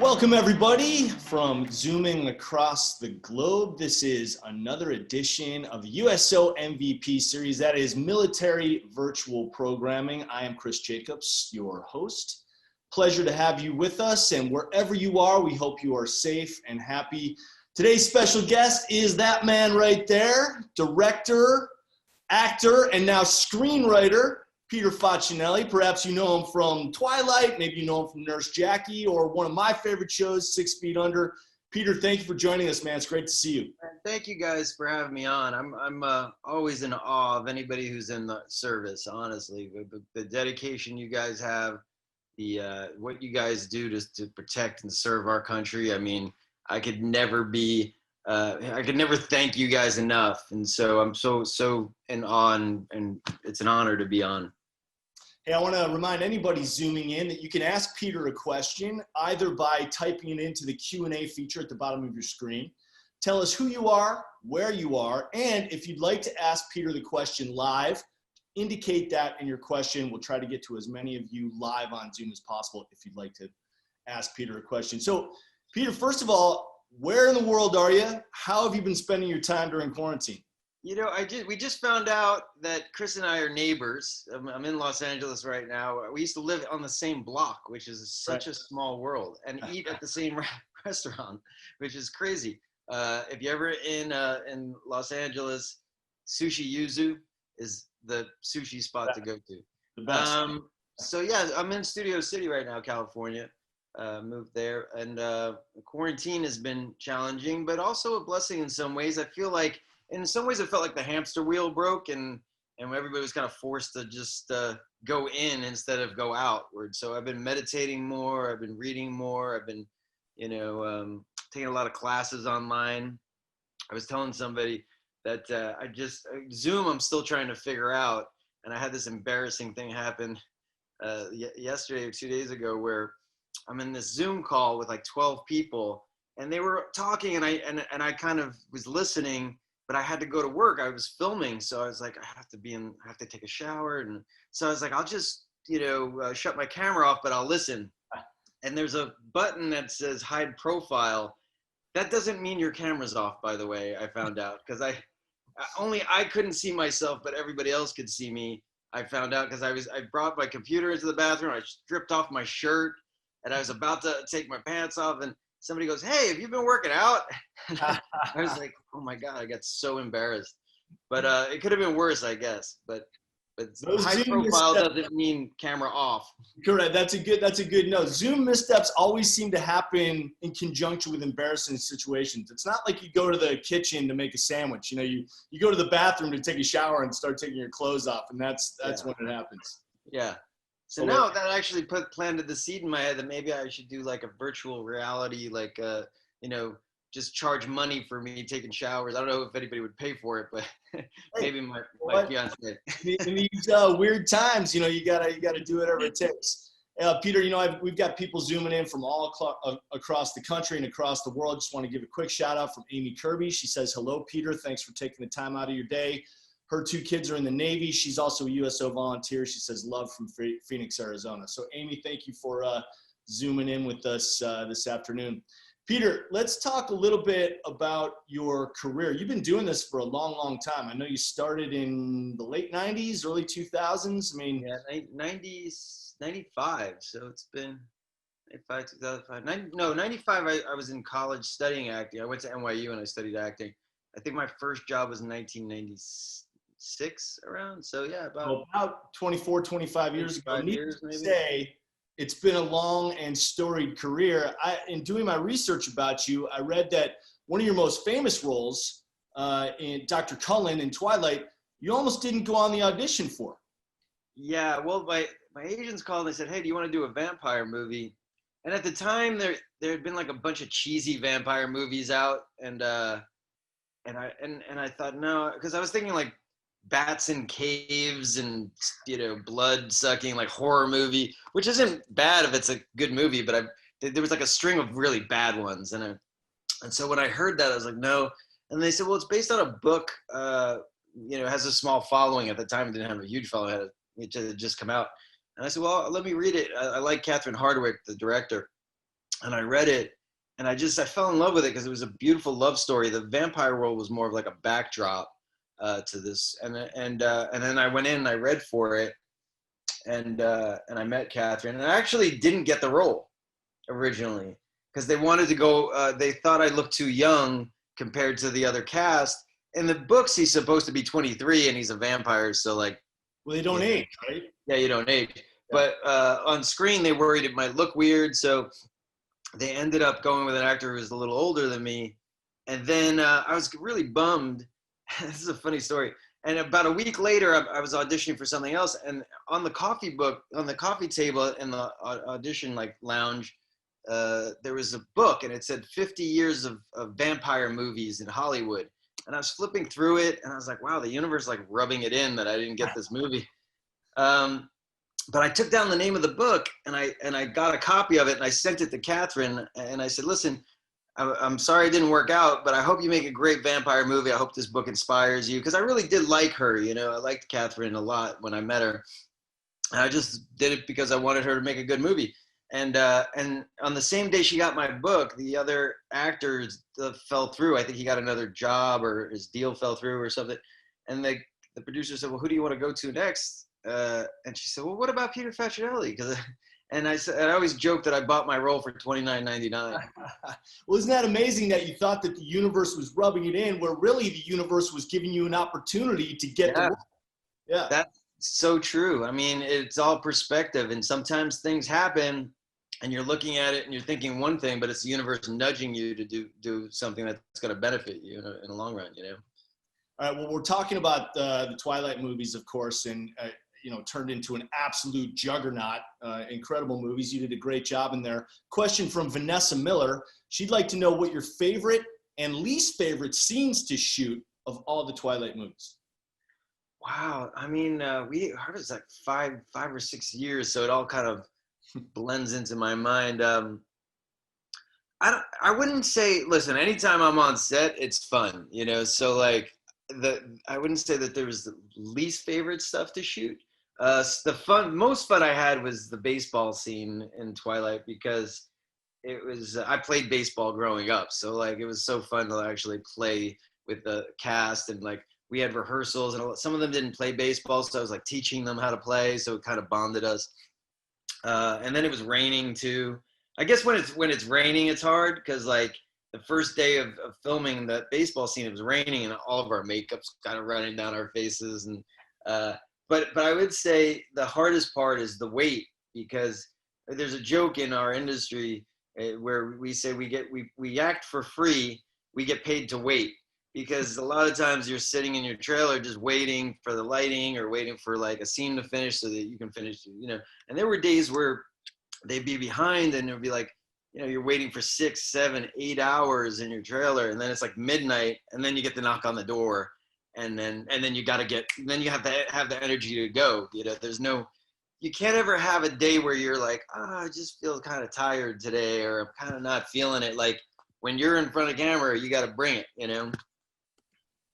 Welcome everybody from Zooming across the globe. This is another edition of the USO MVP series. That is Military Virtual Programming. I am Chris Jacobs, your host. Pleasure to have you with us, and wherever you are, we hope you are safe and happy. Today's special guest is that man right there, director, actor, and now screenwriter, Peter Facinelli. Perhaps you know him from Twilight, maybe you know him from Nurse Jackie, or one of my favorite shows, 6 Feet Under. Peter, thank you for joining us, man. It's great to see you. Thank you guys for having me on. I'm always in awe of anybody who's in the service, honestly. The dedication you guys have, what you guys do to protect and serve our country. I mean, I could never thank you guys enough. And so I'm so in awe, and it's an honor to be on. Hey, I want to remind anybody zooming in that you can ask Peter a question either by typing it into the Q&A feature at the bottom of your screen. Tell us who you are, where you are, and if you'd like to ask Peter the question live, indicate that in your question. We'll try to get to as many of you live on Zoom as possible if you'd like to ask Peter a question. So, Peter, first of all, where in the world are you? How have you been spending your time during quarantine? You know, we just found out that Chris and I are neighbors. I'm in Los Angeles right now. We used to live on the same block, which is such a small world, and eat at the same restaurant, which is crazy. If you're ever in Los Angeles, Sushi Yuzu is the sushi spot to go to. The best. So yeah, I'm in Studio City right now, California. Moved there, and quarantine has been challenging, but also a blessing in some ways. I feel like in some ways it felt like the hamster wheel broke, and everybody was kind of forced to just go in instead of go outward. So I've been meditating more, I've been reading more, I've been taking a lot of classes online. I was telling somebody that Zoom I'm still trying to figure out, and I had this embarrassing thing happen yesterday or 2 days ago where I'm in this Zoom call with like 12 people, and they were talking, and I kind of was listening, but I had to go to work. I was filming, so I was like, I have to take a shower, and so I was like, I'll just shut my camera off, but I'll listen. And there's a button that says hide profile. That doesn't mean your camera's off, by the way. I found out because I couldn't see myself, but everybody else could see me. I found out because I brought my computer into the bathroom. I stripped off my shirt, and I was about to take my pants off, and somebody goes, "Hey, have you been working out?" I was like, "Oh my God," I got so embarrassed. But it could have been worse, I guess. But high profile doesn't mean camera off. Correct. That's a good note. Zoom missteps always seem to happen in conjunction with embarrassing situations. It's not like you go to the kitchen to make a sandwich. You go to the bathroom to take a shower and start taking your clothes off, and that's when it happens. Yeah. So now that actually planted the seed in my head that maybe I should do like a virtual reality, like, just charge money for me taking showers. I don't know if anybody would pay for it, but maybe my fiance. In these weird times, you gotta do whatever it takes. Peter, we've got people zooming in from all across the country and across the world. Just want to give a quick shout out from Amy Kirby. She says, "Hello, Peter. Thanks for taking the time out of your day." Her 2 kids are in the Navy. She's also a USO volunteer. She says, "Love from Phoenix, Arizona." So Amy, thank you for zooming in with us this afternoon. Peter, let's talk a little bit about your career. You've been doing this for a long, long time. I know you started in the late 90s, early 2000s. I mean, yeah, 90s, 95. So it's been 95, 2005. 95, I was in college studying acting. I went to NYU and I studied acting. I think my first job was in 1996 around. So yeah, about 24, 25 years ago. Needless to say, it's been a long and storied career. In doing my research about you, I read that one of your most famous roles in Dr. Cullen in Twilight, you almost didn't go on the audition for. Yeah, well, my agents called and they said, "Hey, do you want to do a vampire movie?" And at the time, there had been like a bunch of cheesy vampire movies out, and I thought no, because I was thinking like bats in caves and blood sucking, like horror movie, which isn't bad if it's a good movie, but there was like a string of really bad ones, and so when I heard that I was like no, and they said, well, it's based on a book, it has a small following. At the time it didn't have a huge following, it had It had just come out. And I said, well, let me read it. I like Catherine Hardwicke, the director. And I read it, and I fell in love with it because it was a beautiful love story. The vampire world was more of like a backdrop to this. And then I went in and I read for it, and I met Catherine. And I actually didn't get the role originally because they wanted to go, they thought I looked too young compared to the other cast. In the books, he's supposed to be 23 and he's a vampire. So like, well, they don't age, right? Yeah, you don't age. Yeah. But on screen, they worried it might look weird. So they ended up going with an actor who was a little older than me. And then I was really bummed. This is a funny story. And about a week later, I was auditioning for something else. And on the coffee table in the audition like lounge, there was a book, and it said 50 years of vampire movies in Hollywood. And I was flipping through it, and I was like, wow, the universe is like rubbing it in that I didn't get this movie. But I took down the name of the book, and I got a copy of it, and I sent it to Catherine, and I said, listen, I'm sorry it didn't work out, but I hope you make a great vampire movie. I hope this book inspires you, because I really did like her. You know, I liked Catherine a lot when I met her. And I just did it because I wanted her to make a good movie. And on the same day she got my book, the other actors fell through. I think he got another job, or his deal fell through or something. And the producer said, well, who do you want to go to next? And she said, well, what about Peter Facinelli? And I always joke that I bought my role for $29.99. Well, isn't that amazing that you thought that the universe was rubbing it in, where really the universe was giving you an opportunity to get the role? Yeah. That's so true. I mean, it's all perspective, and sometimes things happen and you're looking at it and you're thinking one thing, but it's the universe nudging you to do something that's going to benefit you in the long run, you know? All right. Well, we're talking about the Twilight movies, of course, and, turned into an absolute juggernaut, incredible movies. You did a great job in there. Question from Vanessa Miller. She'd like to know what your favorite and least favorite scenes to shoot of all the Twilight movies. Wow. I mean, it was like five or 6 years, so it all kind of blends into my mind. I wouldn't say, listen, anytime I'm on set, it's fun, you know? So like I wouldn't say that there was the least favorite stuff to shoot. Most fun I had was the baseball scene in Twilight, because it was, I played baseball growing up. So like, it was so fun to actually play with the cast, and like, we had rehearsals, and some of them didn't play baseball. So I was like teaching them how to play. So it kind of bonded us. And then it was raining too. I guess when it's raining, it's hard, because like the first day of filming that baseball scene, it was raining, and all of our makeup's kind of running down our faces. And but I would say the hardest part is the wait, because there's a joke in our industry where we say we act for free, we get paid to wait. Because a lot of times you're sitting in your trailer just waiting for the lighting, or waiting for like a scene to finish so that you can finish, you know. And there were days where they'd be behind, and it would be like, you know, you're waiting for 6, 7, 8 hours in your trailer, and then it's like midnight, and then you get the knock on the door, and then you have to have the energy to go. You know, you can't ever have a day where you're like, I just feel kind of tired today, or I'm kind of not feeling it. Like when you're in front of camera, you got to bring it, you know?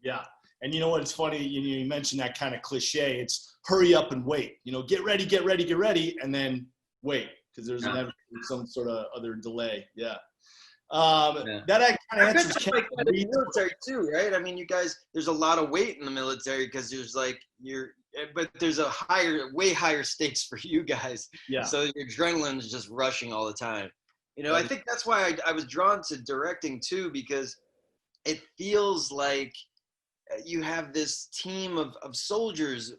Yeah. And you know what? It's funny. You mentioned that kind of cliche. It's hurry up and wait, get ready, and then wait, because there's never some sort of other delay. Yeah. That kind of answers like that in the military too, right? I mean, you guys, there's a lot of weight in the military, because there's like but there's way higher stakes for you guys. Yeah. So your adrenaline is just rushing all the time. You know, I think that's why I was drawn to directing too, because it feels like you have this team of soldiers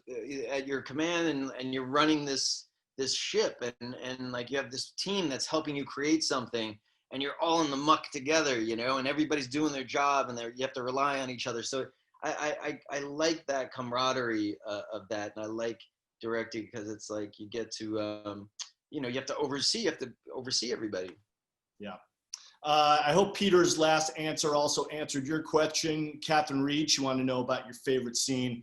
at your command, and you're running this ship, and like you have this team that's helping you create something, and you're all in the muck together, and everybody's doing their job, and you have to rely on each other. So I like that camaraderie of that, and I like directing, because it's like you get to you have to oversee everybody. Yeah. I hope Peter's last answer also answered your question. Catherine Reed, she wanted to know about your favorite scene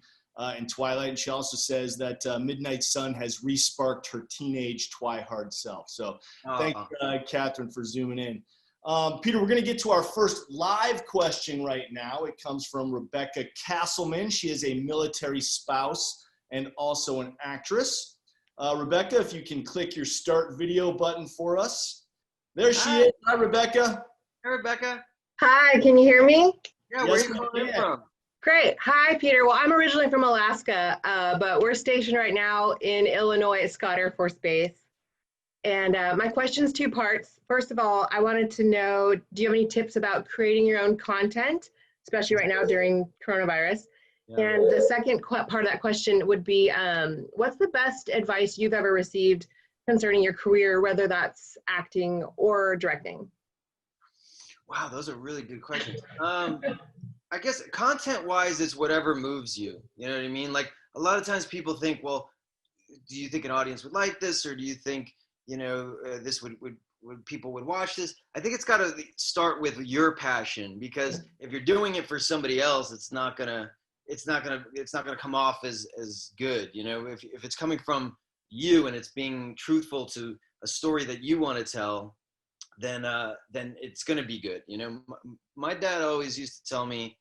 in Twilight. And she also says that Midnight Sun has re-sparked her teenage Twihard self. So thank you, Catherine, for zooming in. Peter, we're going to get to our first live question right now. It comes from Rebecca Castleman. She is a military spouse and also an actress. Rebecca, if you can click your start video button for us. There she is. Hi, Rebecca. Hey, Rebecca. Hi, can you hear me? Yeah, where are you calling from? Great. Hi, Peter. Well, I'm originally from Alaska, but we're stationed right now in Illinois at Scott Air Force Base. And my question's two parts. First of all, I wanted to know, do you have any tips about creating your own content, especially right now during coronavirus? Yeah. And the second part of that question would be, what's the best advice you've ever received concerning your career, whether that's acting or directing? Wow, those are really good questions. I guess content-wise, it's whatever moves you. You know what I mean? Like a lot of times people think, well, do you think an audience would like this, or do you think, you know, this would people would watch this? I think it's got to start with your passion, because if you're doing it for somebody else, it's not gonna come off as good. You know, if it's coming from you and it's being truthful to a story that you want to tell, then it's going to be good. You know, my dad always used to tell me,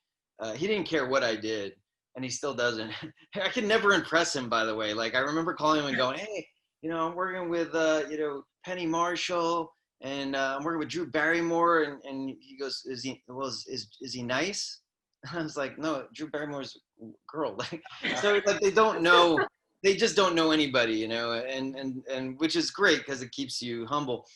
he didn't care what I did, and he still doesn't. I could never impress him, by the way. Like I remember calling him and going, hey, you know, I'm working with, you know, Penny Marshall, and I'm working with Drew Barrymore, and he goes, is he nice? And I was like, no, Drew Barrymore's a girl. Like, so like they just don't know anybody, you know, and which is great because it keeps you humble.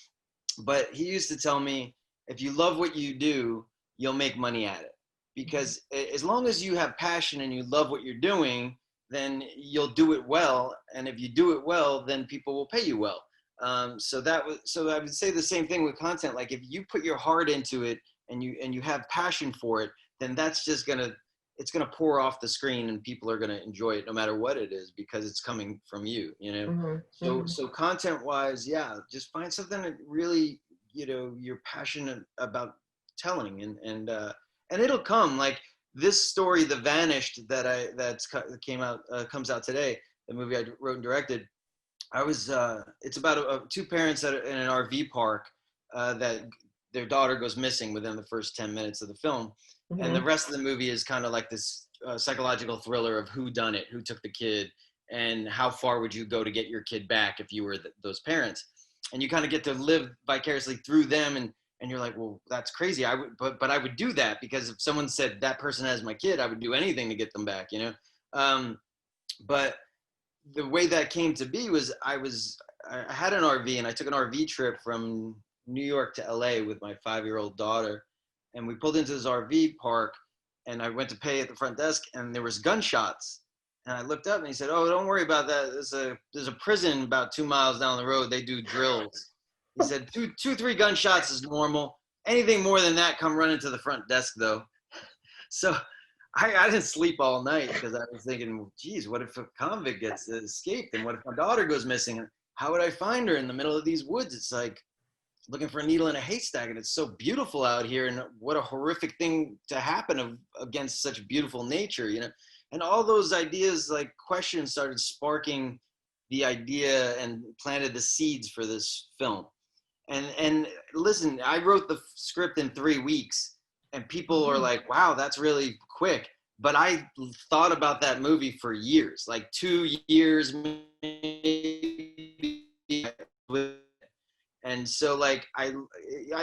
But he used to tell me, if you love what you do, you'll make money at it. Because as long as you have passion and you love what you're doing, then you'll do it well. And if you do it well, then people will pay you well. So I would say the same thing with content. Like if you put your heart into it and you have passion for it, then that's just it's gonna pour off the screen, and people are gonna enjoy it no matter what it is, because it's coming from you, you know? Mm-hmm. So content wise, yeah, just find something that really, you know, you're passionate about telling, and it'll come. Like this story, The Vanished, comes out today, the movie I wrote and directed. It's about two parents in an RV park that their daughter goes missing within the first 10 minutes of the film. Mm-hmm. And the rest of the movie is kind of like this psychological thriller of who done it, who took the kid, and how far would you go to get your kid back if you were those parents. And you kind of get to live vicariously through them, and you're like, well, that's crazy. But I would do that, because if someone said that person has my kid, I would do anything to get them back, you know? But the way that came to be was I had an RV, and I took an RV trip from New York to LA with my 5-year-old daughter. And we pulled into this RV park, and I went to pay at the front desk, and there was gunshots. And I looked up, and he said, oh, don't worry about that. There's a prison about 2 miles down the road. They do drills. He said, 3 gunshots is normal. Anything more than that, come running to the front desk, though. So I didn't sleep all night, because I was thinking, well, geez, what if a convict gets escaped? And what if my daughter goes missing? How would I find her in the middle of these woods? It's like looking for a needle in a haystack, and it's so beautiful out here, and what a horrific thing to happen against such beautiful nature, you know? And all those ideas, like questions, started sparking the idea and planted the seeds for this film. And listen, I wrote the script in 3 weeks, and people are like, wow, that's really quick. But I thought about that movie for years, like 2 years maybe. And so like you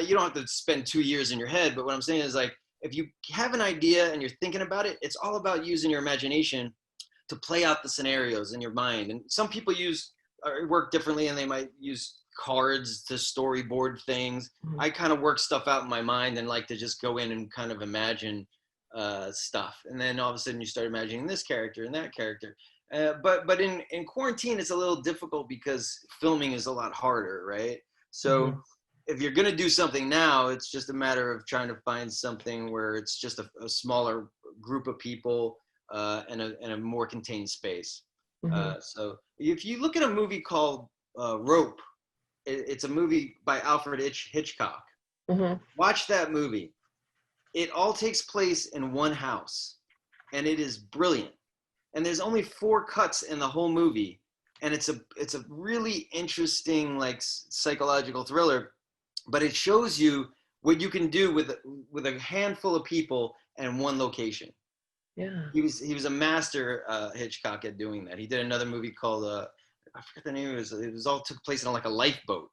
don't have to spend 2 years in your head, but what I'm saying is, like, if you have an idea and you're thinking about it, it's all about using your imagination to play out the scenarios in your mind. And some people work differently, and they might use cards to storyboard things. Mm-hmm. I kind of work stuff out in my mind and like to just go in and kind of imagine stuff. And then all of a sudden you start imagining this character and that character. But in quarantine, it's a little difficult because filming is a lot harder, right? So if you're going to do something now, it's just a matter of trying to find something where it's just a smaller group of people and a more contained space. So if you look at a movie called Rope, it's a movie by Alfred Hitchcock. Watch that movie. It all takes place in one house, and it is brilliant. And there's only 4 cuts in the whole movie. And it's a really interesting, like, psychological thriller, but it shows you what you can do with a handful of people and one location. Yeah. He was a master, Hitchcock, at doing that. He did another movie called I forget the name. It was all took place on like a lifeboat.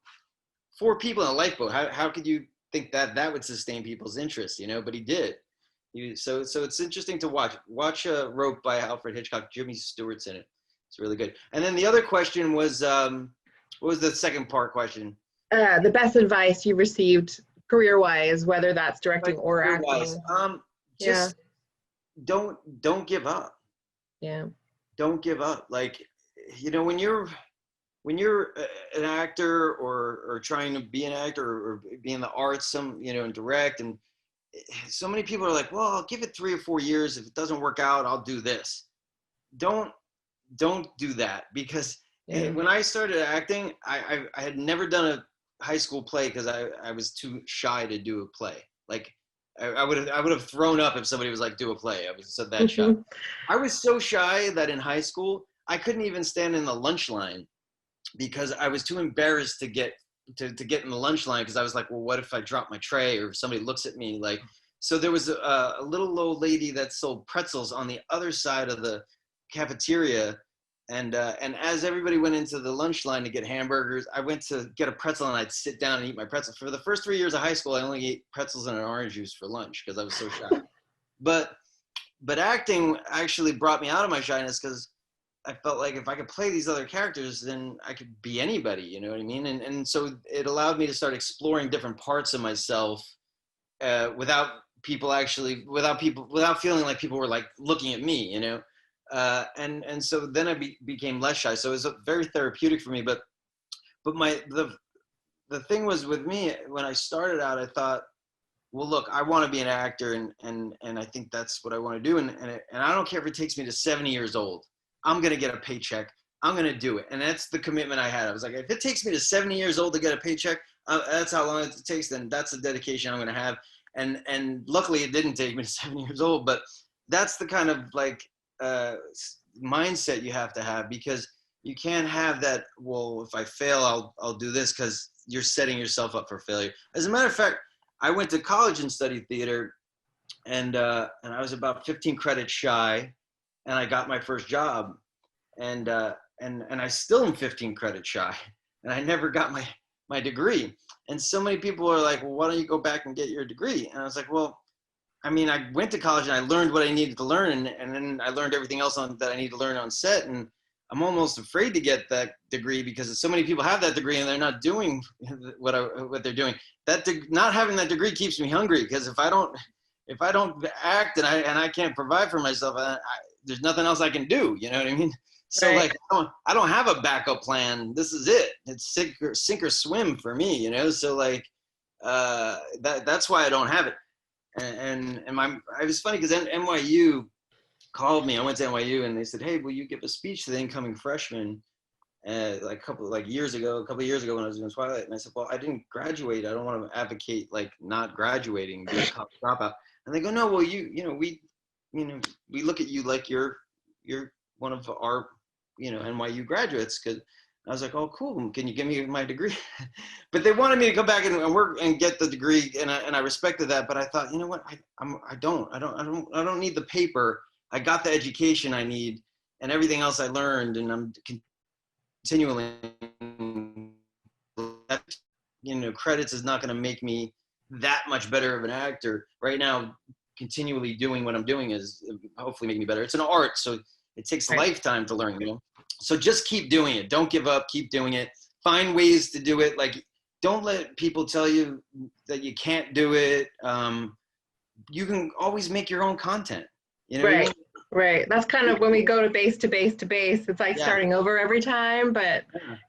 4 people in a lifeboat. How could you think that would sustain people's interest? You know, but he did. So it's interesting to watch. Watch Rope by Alfred Hitchcock. Jimmy Stewart's in it. It's really good. And then the other question was, what was the second part question? The best advice you received career-wise, whether that's directing or acting. Just don't give up. Yeah. Don't give up. Like, you know, when you're an actor or trying to be an actor or be in the arts, and direct, and so many people are like, well, I'll give it 3 or 4 years. If it doesn't work out, I'll do this. Don't do that, because when I started acting, I had never done a high school play because I was too shy to do a play. Like I would have thrown up if somebody was like, do a play. I was that shy. I was so shy that in high school I couldn't even stand in the lunch line because I was too embarrassed to get in the lunch line, because I was like, well, what if I drop my tray or if somebody looks at me? Like, so there was a little old lady that sold pretzels on the other side of the cafeteria. And as everybody went into the lunch line to get hamburgers, I went to get a pretzel and I'd sit down and eat my pretzel. For the first 3 years of high school, I only ate pretzels and an orange juice for lunch because I was so shy. But acting actually brought me out of my shyness, because I felt like if I could play these other characters, then I could be anybody, you know what I mean? And so it allowed me to start exploring different parts of myself without feeling like people were like looking at me, you know? And so then I became less shy. So it was very therapeutic for me. But the thing was with me, when I started out, I thought, well, look, I want to be an actor, and I think that's what I want to do. And I don't care if it takes me to 70 years old. I'm going to get a paycheck. I'm going to do it. And that's the commitment I had. I was like, if it takes me to 70 years old to get a paycheck, that's how long it takes, then that's the dedication I'm going to have. And luckily it didn't take me to 70 years old, but that's the kind of like mindset you have to have, because you can't have that, well, if I fail, I'll do this, because you're setting yourself up for failure. As a matter of fact, I went to college and studied theater, and I was about 15 credits shy, and I got my first job, and I still am 15 credits shy, and I never got my degree. And so many people are like, well, why don't you go back and get your degree? And I was like, well, I mean, I went to college and I learned what I needed to learn, and then I learned everything else that I need to learn on set. And I'm almost afraid to get that degree, because so many people have that degree and they're not doing what they're doing. Not having that degree keeps me hungry, because if I don't act and I can't provide for myself, there's nothing else I can do. You know what I mean? So right. Like, I don't have a backup plan. This is it. It's sink or swim for me, you know? So like, that's why I don't have it. And it was funny because NYU called me. I went to NYU and they said, hey, will you give a speech to the incoming freshmen? A couple of years ago when I was doing Twilight. And I said, well, I didn't graduate. I don't want to advocate like not graduating, being a college dropout. And they go, no, well, we look at you like you're one of our, NYU graduates. Cause I was like, oh, cool. Can you give me my degree? But they wanted me to come back and work and get the degree. And I respected that. But I thought, you know what? I don't need the paper. I got the education I need and everything else I learned. And I'm continually, credits is not going to make me that much better of an actor. Right now, continually doing what I'm doing is hopefully making me better. It's an art, so it takes a lifetime to learn, So just keep doing it. Don't give up. Keep doing it. Find ways to do it. Like, don't let people tell you that you can't do it. You can always make your own content. You know what I mean? Right. That's kind of when we go to base to base to base. It's like starting over every time, but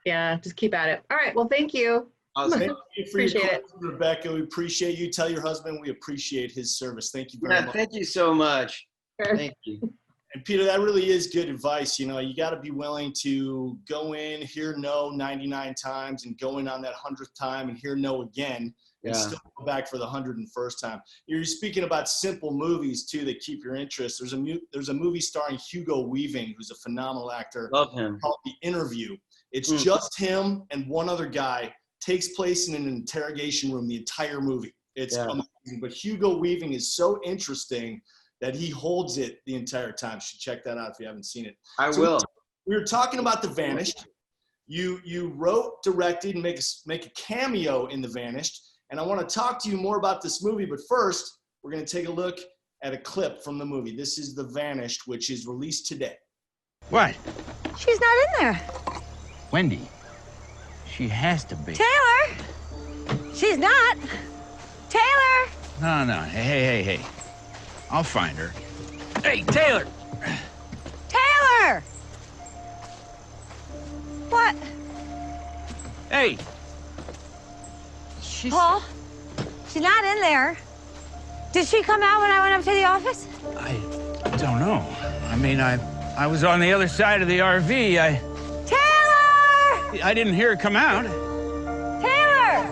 just keep at it. All right. Well, thank you. Awesome. Thank you for appreciate your it, Rebecca. We appreciate you. Tell your husband we appreciate his service. Thank you very much. Thank you so much. Sure. Thank you. And Peter, that really is good advice. You got to be willing to go in, hear no 99 times, and go in on that 100th time and hear no again, and still go back for the 101st time. You're speaking about simple movies too that keep your interest. There's a movie starring Hugo Weaving, who's a phenomenal actor. Love him. Called The Interview. It's just him and one other guy. Takes place in an interrogation room the entire movie. It's amazing. But Hugo Weaving is so interesting that he holds it the entire time. You should check that out if you haven't seen it. I So will. we were talking about The Vanished. You wrote, directed, and make a cameo in The Vanished. And I want to talk to you more about this movie. But first, we're going to take a look at a clip from the movie. This is The Vanished, which is released today. What? She's not in there. Wendy. She has to be. Taylor! She's not. Taylor! No. Hey. I'll find her. Hey, Taylor! Taylor! What? Hey! She's... Paul? She's not in there. Did she come out when I went up to the office? I don't know. I mean, I was on the other side of the RV. Taylor! I didn't hear her come out. Taylor!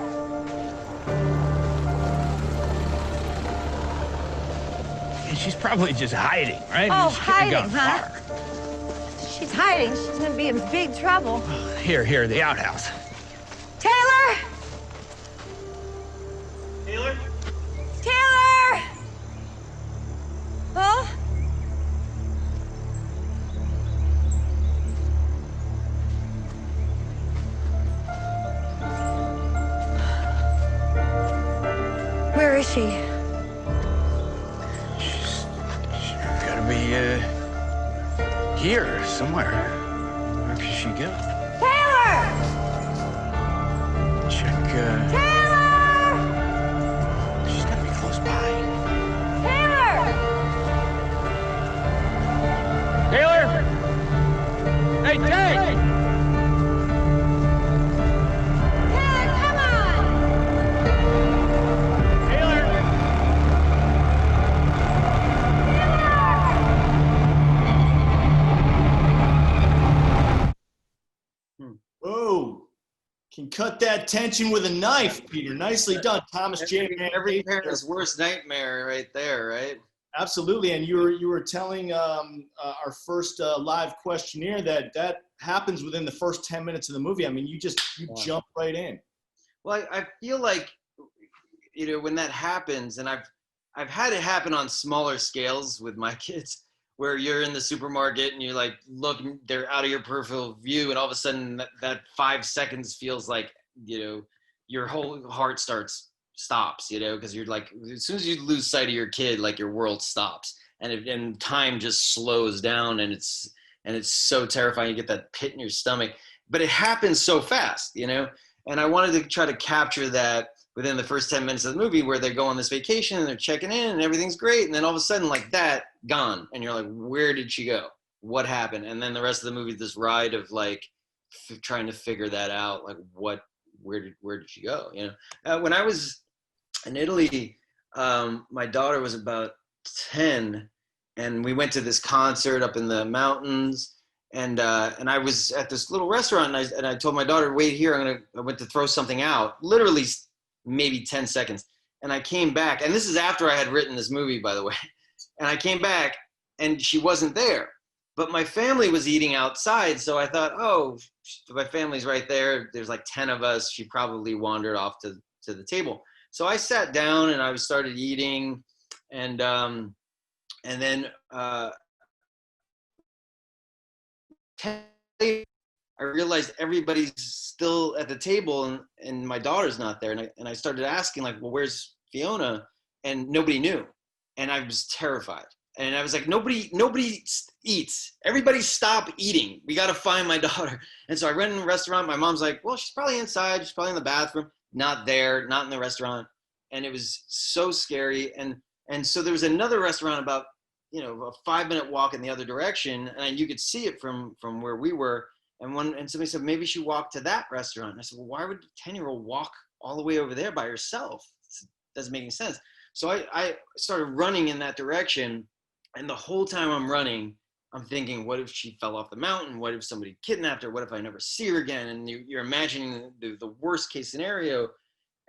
She's probably just hiding, right? Oh, She couldn't have hiding, gone huh? far. She's hiding. She's gonna be in big trouble. Here, the outhouse. Taylor! Taylor? Taylor! Huh? Where is she? She's gotta be, here somewhere. Where could she go? Taylor! Check, Taylor! she's gotta be close by. Taylor! Taylor! Hey, Tay! Taylor, come on! Taylor! Whoa. Can cut that tension with a knife, Peter. Nicely done. Thomas J. Every parent's worst nightmare right there, right? Absolutely. And you were telling our first live questionnaire that happens within the first 10 minutes of the movie. I mean, you jump right in. Well, I feel like, when that happens, and I've had it happen on smaller scales with my kids, where you're in the supermarket and you're like, look, they're out of your peripheral view, and all of a sudden that 5 seconds feels like, your whole heart stops, because you're like, as soon as you lose sight of your kid, like your world stops, and time just slows down, and it's so terrifying. You get that pit in your stomach, but it happens so fast, and I wanted to try to capture that within the first 10 minutes of the movie, where they go on this vacation and they're checking in and everything's great. And then all of a sudden, like that, gone. And you're like, where did she go? What happened? And then the rest of the movie, this ride of like trying to figure that out. Like where did she go? When I was in Italy, my daughter was about 10, and we went to this concert up in the mountains. And I was at this little restaurant, and I told my daughter, wait here, I went to throw something out, literally maybe 10 seconds. And I came back, and this is after I had written this movie, by the way. And I came back, and she wasn't there. But my family was eating outside, so I thought, oh, my family's right there. There's like 10 of us. She probably wandered off to the table. So I sat down, and I started eating, and then I realized everybody's still at the table, and my daughter's not there. And I started asking, like, well, where's Fiona? And nobody knew. And I was terrified. And I was like, nobody eats. Everybody stop eating. We got to find my daughter. And so I went in the restaurant. My mom's like, well, she's probably inside. She's probably in the bathroom. Not there, not in the restaurant. And it was so scary. And so there was another restaurant about, a 5-minute walk in the other direction. And you could see it from where we were. And somebody said, maybe she walked to that restaurant. And I said, well, why would a 10-year-old walk all the way over there by herself? It doesn't make any sense. So I started running in that direction. And the whole time I'm running, I'm thinking, what if she fell off the mountain? What if somebody kidnapped her? What if I never see her again? And you're imagining the worst case scenario.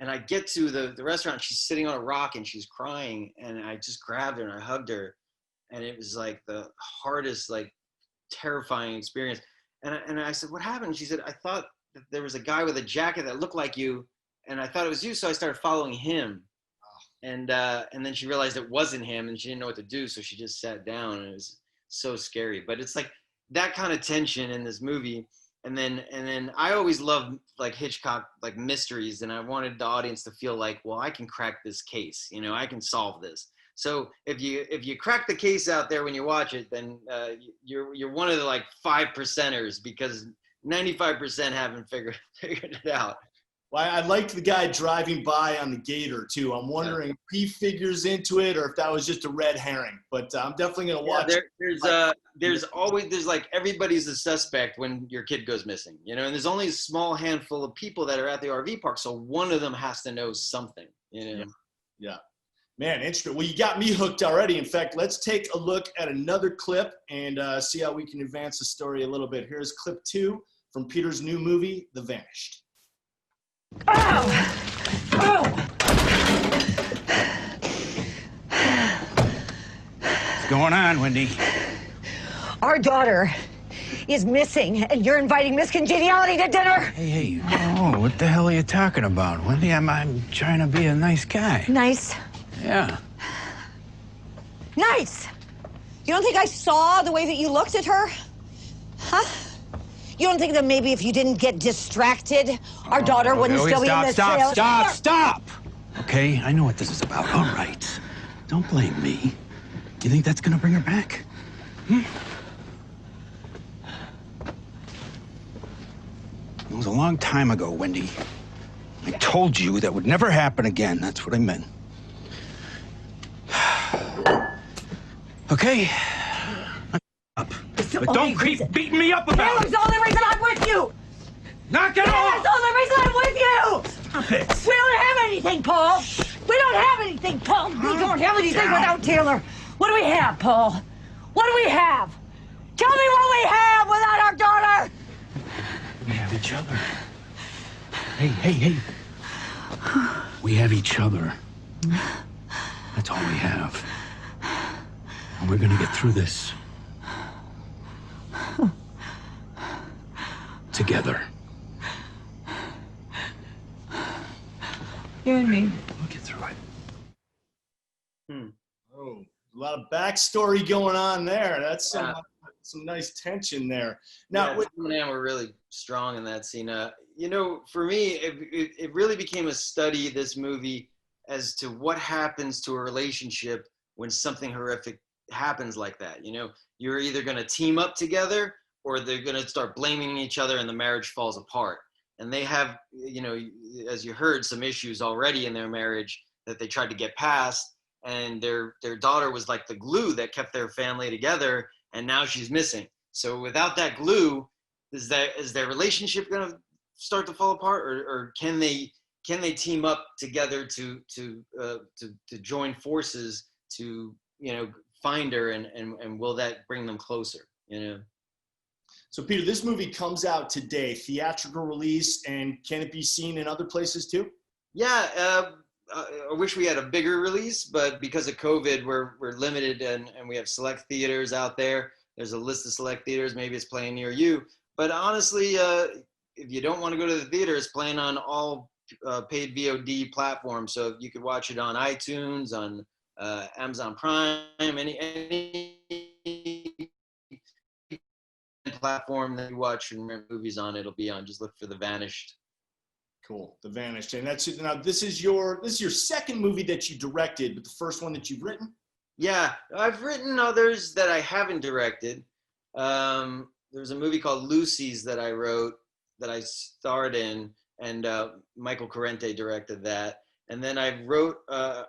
And I get to the restaurant, she's sitting on a rock and she's crying. And I just grabbed her and I hugged her. And it was like the hardest, like terrifying experience. And I said, what happened? She said, I thought that there was a guy with a jacket that looked like you. And I thought it was you. So I started following him. and then she realized it wasn't him, and she didn't know what to do, so she just sat down, and it was so scary. But it's like that kind of tension in this movie. And then I always loved like Hitchcock, like mysteries, and I wanted the audience to feel like, well, I can crack this case, you know, I can solve this. So if you crack the case out there when you watch it, then you're one of the like 5%ers, because 95% haven't figured it out. Well, I liked the guy driving by on the gator too. I'm wondering if he figures into it or if that was just a red herring. But I'm definitely gonna watch. There's like everybody's a suspect when your kid goes missing, you know. And there's only a small handful of people that are at the RV park, so one of them has to know something, you know. Yeah. Man, interesting. Well, you got me hooked already. In fact, let's take a look at another clip and see how we can advance the story a little bit. Here's clip 2 from Peter's new movie, The Vanished. Oh! Oh! What's going on, Wendy? Our daughter is missing, and you're inviting Miss Congeniality to dinner? Hey, oh, what the hell are you talking about, Wendy? I'm trying to be a nice guy. Nice. Yeah. Nice. You don't think I saw the way that you looked at her? Huh? You don't think that maybe if you didn't get distracted, our daughter wouldn't still be in this trailer? Stop! Okay, I know what this is about. All right. Don't blame me. You think that's gonna bring her back? It was a long time ago, Wendy. I told you that would never happen again. That's what I meant. Okay? Up. But don't keep beating me up about Taylor's the only reason I'm with you! Knock it Taylor's off! the only reason I'm with you! Stop it! We don't have anything, Paul! We don't have anything, Paul! We don't have anything without Taylor! What do we have, Paul? What do we have? Tell me what we have without our daughter! We have each other. Hey. We have each other. That's all we have. And we're gonna get through this. Together. You and me. We'll get through it. Oh, a lot of backstory going on there. That's some nice tension there. Now, Tim and Ann were really strong in that scene. You know, for me, it really became a study, this movie, as to what happens to a relationship when something horrific happens like that. You know, you're either going to team up together or they're going to start blaming each other and the marriage falls apart. And they have, you know, as you heard, some issues already in their marriage that they tried to get past. And their daughter was like the glue that kept their family together. And now she's missing. So without that glue, is their relationship going to start to fall apart, or can they team up together to join forces to, you know, find her, and will that bring them closer, you know? so Peter, this movie comes out today, theatrical release, and can it be seen in other places too? Yeah, I wish we had a bigger release, but because of COVID, we're limited, and we have select theaters out there. There's a list of select theaters. Maybe it's playing near you. But honestly, if you don't want to go to the theater, it's playing on all paid VOD platforms. So you could watch it on iTunes, on Amazon Prime, any platform that you watch and rent movies on, it'll be on. Just look for The Vanished. Cool, The Vanished. And that's it. Now, this is your second movie that you directed, but the first one that you've written? Yeah, I've written others that I haven't directed. There's a movie called Lucy's that I wrote, that I starred in, and Michael Corrente directed that. And then I wrote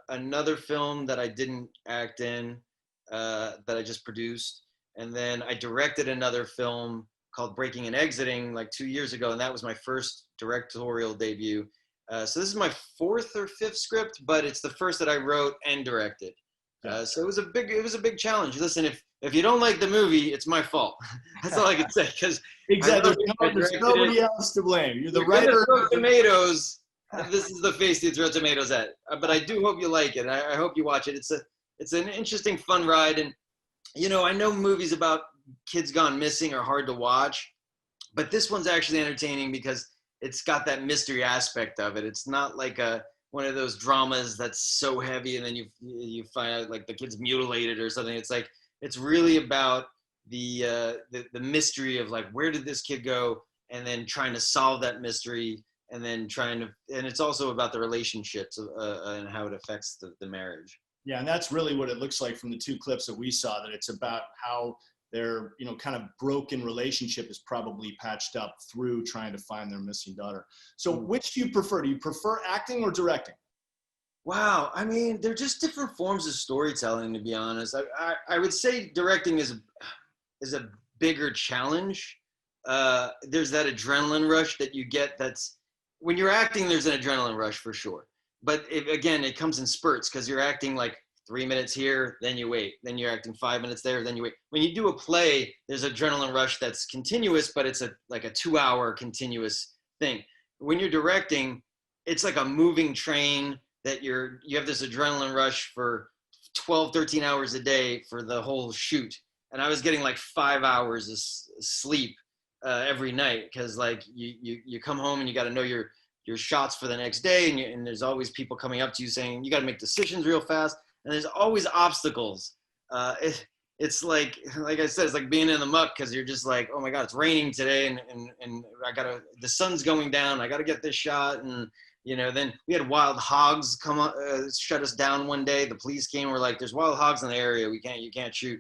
another film that I didn't act in, that I just produced. And then I directed another film called Breaking and Exiting like 2 years ago, and that was my first directorial debut. So this is my fourth or fifth script, but it's the first that I wrote and directed. So it was a big challenge. Listen, if you don't like the movie, it's my fault. That's all I can say. Because exactly, there's nobody else to blame. You're the writer. Throw tomatoes. This is the face you throw tomatoes at. But I do hope you like it. I hope you watch it. It's an interesting, fun ride. And you know, I know movies about kids gone missing are hard to watch, but this one's actually entertaining because it's got that mystery aspect of it. It's not like a one of those dramas that's so heavy, and then you find out like the kid's mutilated or something. It's like, it's really about the mystery of like, where did this kid go, and then trying to solve that mystery, and then and it's also about the relationships and how it affects the marriage. Yeah, and that's really what it looks like from the two clips that we saw, that it's about how their, you know, kind of broken relationship is probably patched up through trying to find their missing daughter. So which do you prefer? Do you prefer acting or directing? Wow, I mean, they're just different forms of storytelling, to be honest. I would say directing is a bigger challenge. There's that adrenaline rush that you get. That's when you're acting, there's an adrenaline rush for sure. But again, it comes in spurts, because you're acting like 3 minutes here, then you wait. Then you're acting 5 minutes there, then you wait. When you do a play, there's adrenaline rush that's continuous, but it's like a 2-hour continuous thing. When you're directing, it's like a moving train that you have this adrenaline rush for 12, 13 hours a day for the whole shoot. And I was getting like 5 hours of sleep every night, because like you come home and you got to know your shots for the next day, and there's always people coming up to you saying you got to make decisions real fast, and there's always obstacles. It's like I said, it's like being in the muck, because you're just like, oh my God, it's raining today, and the sun's going down, I gotta get this shot. And you know, then we had wild hogs come up, shut us down one day. The police came, were like, there's wild hogs in the area, you can't shoot.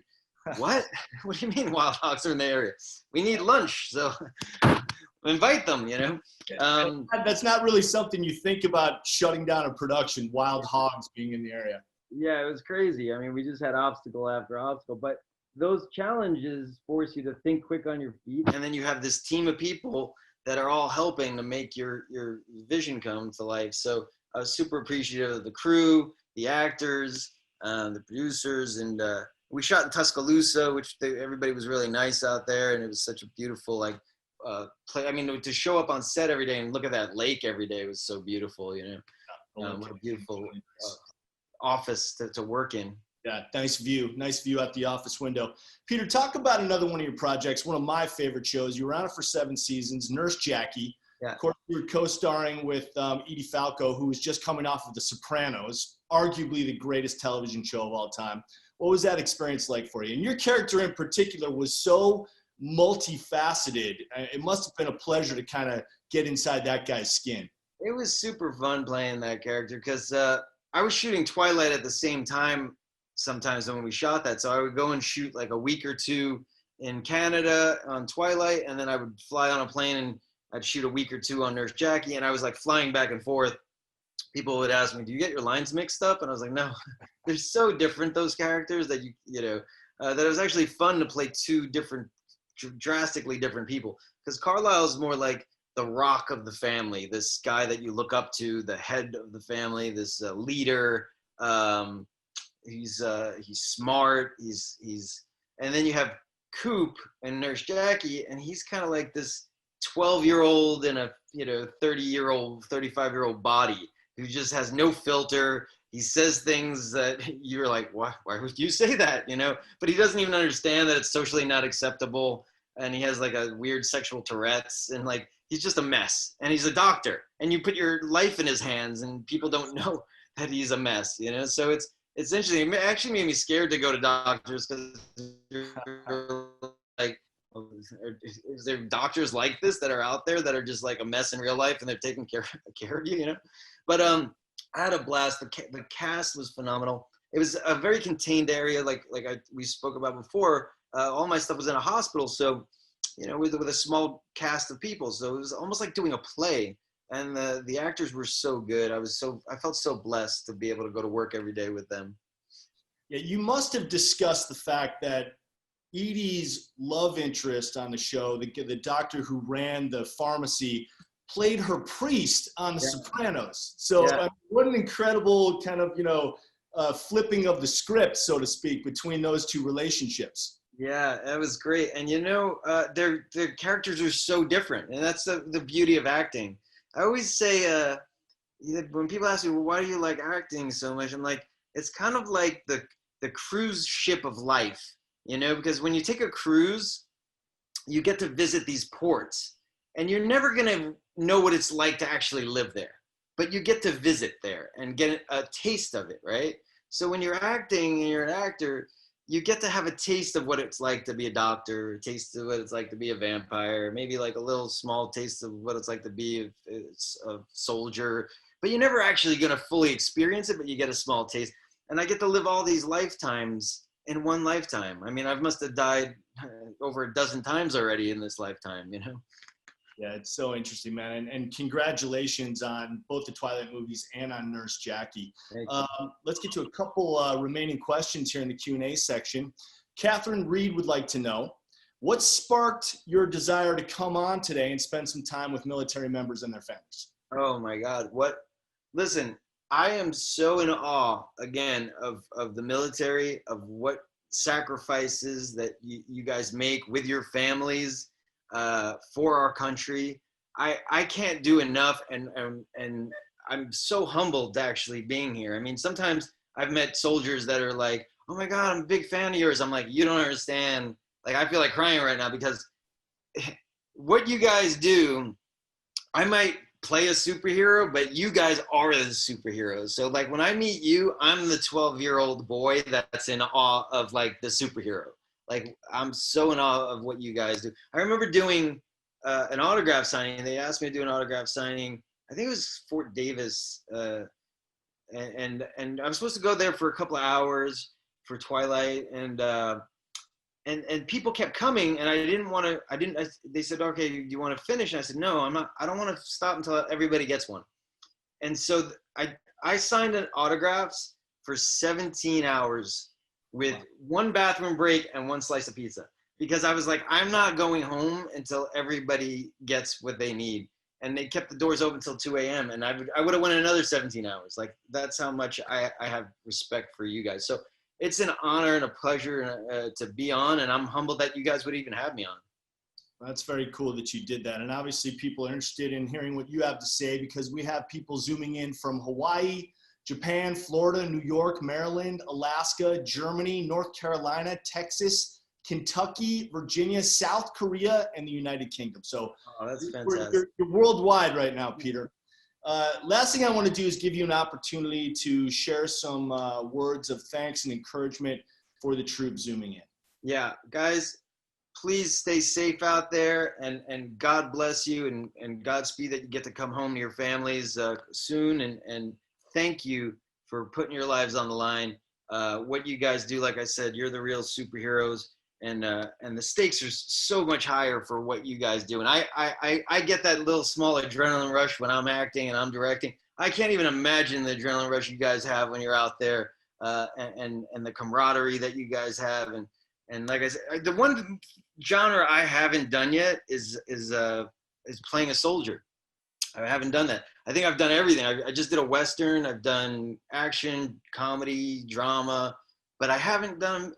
What do you mean wild hogs are in the area? We need lunch, so invite them, you know. That's not really something you think about, shutting down a production, wild hogs being in the area. Yeah, it was crazy. I mean, we just had obstacle after obstacle, but those challenges force you to think quick on your feet. And then you have this team of people that are all helping to make your vision come to life. So I was super appreciative of the crew, the actors, the producers, and we shot in Tuscaloosa, which everybody was really nice out there, and it was such a beautiful play. I mean, to show up on set every day and look at that lake every day was so beautiful, you know. What a beautiful office to work in. Yeah, nice view out the office window. Peter, talk about another one of your projects, one of my favorite shows. You were on it for 7 seasons, Nurse Jackie. Yeah. Of course, you were co-starring with Edie Falco, who was just coming off of The Sopranos, arguably the greatest television show of all time. What was that experience like for you? And your character in particular was so multifaceted. It must have been a pleasure to kind of get inside that guy's skin. It was super fun playing that character, because I was shooting Twilight at the same time sometimes when we shot that. So I would go and shoot like a week or two in Canada on Twilight, and then I would fly on a plane and I'd shoot a week or two on Nurse Jackie, and I was like flying back and forth. People would ask me, do you get your lines mixed up? And I was like, no, they're so different, those characters, that that it was actually fun to play 2 different, drastically different people. Because Carlisle's more like the rock of the family, this guy that you look up to, the head of the family, this leader. He's smart. And then you have Coop and Nurse Jackie, and he's kind of like this 12-year-old in a 30-year-old, 35-year-old body who just has no filter. He says things that you're like, why would you say that? You know, but he doesn't even understand that it's socially not acceptable. And he has like a weird sexual Tourette's, and like, he's just a mess. And he's a doctor, and you put your life in his hands, and people don't know that he's a mess, you know? So it's interesting. It actually made me scared to go to doctors, because you're like, is there doctors like this that are out there that are just like a mess in real life, and they're taking care of you, you know? But I had a blast. The cast was phenomenal. It was a very contained area, we spoke about before. All my stuff was in a hospital, so you know, with a small cast of people. So it was almost like doing a play, and the actors were so good. I felt so blessed to be able to go to work every day with them. Yeah, you must have discussed the fact that Edie's love interest on the show, the doctor who ran the pharmacy, played her priest on The Sopranos. So what an incredible kind of, flipping of the script, so to speak, between those two relationships. Yeah, that was great. And their characters are so different, and that's the beauty of acting. I always say, when people ask me, well, why do you like acting so much? I'm like, it's kind of like the cruise ship of life, because when you take a cruise, you get to visit these ports, and you're never going to know what it's like to actually live there. but you get to visit there and get a taste of it, right? So when you're acting and you're an actor, you get to have a taste of what it's like to be a doctor, a taste of what it's like to be a vampire, maybe like a little small taste of what it's like to be a soldier, but you're never actually going to fully experience it, but you get a small taste. And I get to live all these lifetimes in one lifetime. I mean, I must have died over a dozen times already in this lifetime, you know? Yeah, it's so interesting, man. And congratulations on both the Twilight movies and on Nurse Jackie. Let's get to a couple remaining questions here in the Q&A section. Catherine Reed would like to know, what sparked your desire to come on today and spend some time with military members and their families? Oh my God, listen, I am so in awe, again, of the military, of what sacrifices that you guys make with your families, for our country. I can't do enough, and I'm so humbled actually being here. I mean, sometimes I've met soldiers that are like, oh my God, I'm a big fan of yours. I'm like, you don't understand. Like, I feel like crying right now because what you guys do, I might play a superhero, but you guys are the superheroes. So like when I meet you, I'm the 12-year-old boy that's in awe of like the superhero. Like, I'm so in awe of what you guys do. I remember doing an autograph signing. They asked me to do an autograph signing. I think it was Fort Davis. And I was supposed to go there for a couple of hours for Twilight. And people kept coming, and they said, okay, do you want to finish? And I said, no, I don't want to stop until everybody gets one. And so I signed an autographs for 17 hours with one bathroom break and one slice of pizza, because I was like, I'm not going home until everybody gets what they need. And they kept the doors open until 2 a.m. And I would have went another 17 hours. Like, that's how much I have respect for you guys. So it's an honor and a pleasure to be on. And I'm humbled that you guys would even have me on. That's very cool that you did that. And obviously people are interested in hearing what you have to say, because we have people zooming in from Hawaii, Japan, Florida, New York, Maryland, Alaska, Germany, North Carolina, Texas, Kentucky, Virginia, South Korea, and the United Kingdom. So that's fantastic. You're worldwide right now, Peter. Last thing I want to do is give you an opportunity to share some words of thanks and encouragement for the troops zooming in. Yeah, guys, please stay safe out there, and God bless you, and Godspeed that you get to come home to your families soon, and thank you for putting your lives on the line. What you guys do, like I said, you're the real superheroes, and the stakes are so much higher for what you guys do. And I get that little small adrenaline rush when I'm acting and I'm directing. I can't even imagine the adrenaline rush you guys have when you're out there, and the camaraderie that you guys have. And like I said, the one genre I haven't done yet is playing a soldier. I haven't done that. I think I've done everything. I just did a Western. I've done action, comedy, drama, but I haven't done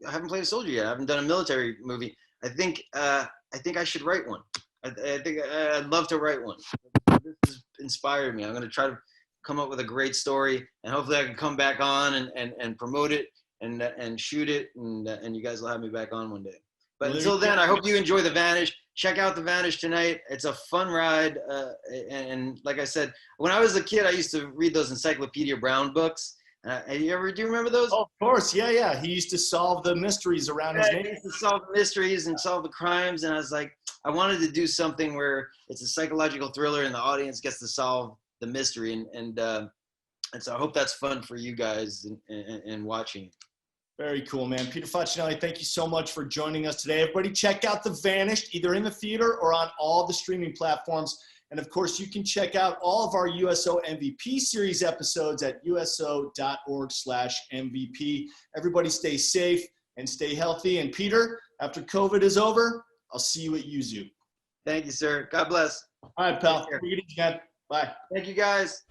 I haven't played a soldier yet. I haven't done a military movie. I think I should write one. I think I'd love to write one. This has inspired me. I'm going to try to come up with a great story, and hopefully I can come back on and promote it and shoot it, and you guys will have me back on one day. But until then, I hope you enjoy The Vanish. Check out The Vanish tonight. It's a fun ride. And like I said, when I was a kid, I used to read those Encyclopedia Brown books. Do you remember those? Oh, of course. Yeah. He used to solve the mysteries around his name. He used to solve the mysteries and solve the crimes. And I was like, I wanted to do something where it's a psychological thriller and the audience gets to solve the mystery. And so I hope that's fun for you guys in watching. Very cool, man. Peter Facinelli, thank you so much for joining us today. Everybody check out The Vanished, either in the theater or on all the streaming platforms. And of course, you can check out all of our USO MVP series episodes at uso.org/MVP. Everybody stay safe and stay healthy. And Peter, after COVID is over, I'll see you at USO. Thank you, sir. God bless. All right, pal. Have a good evening. Bye. Thank you, guys.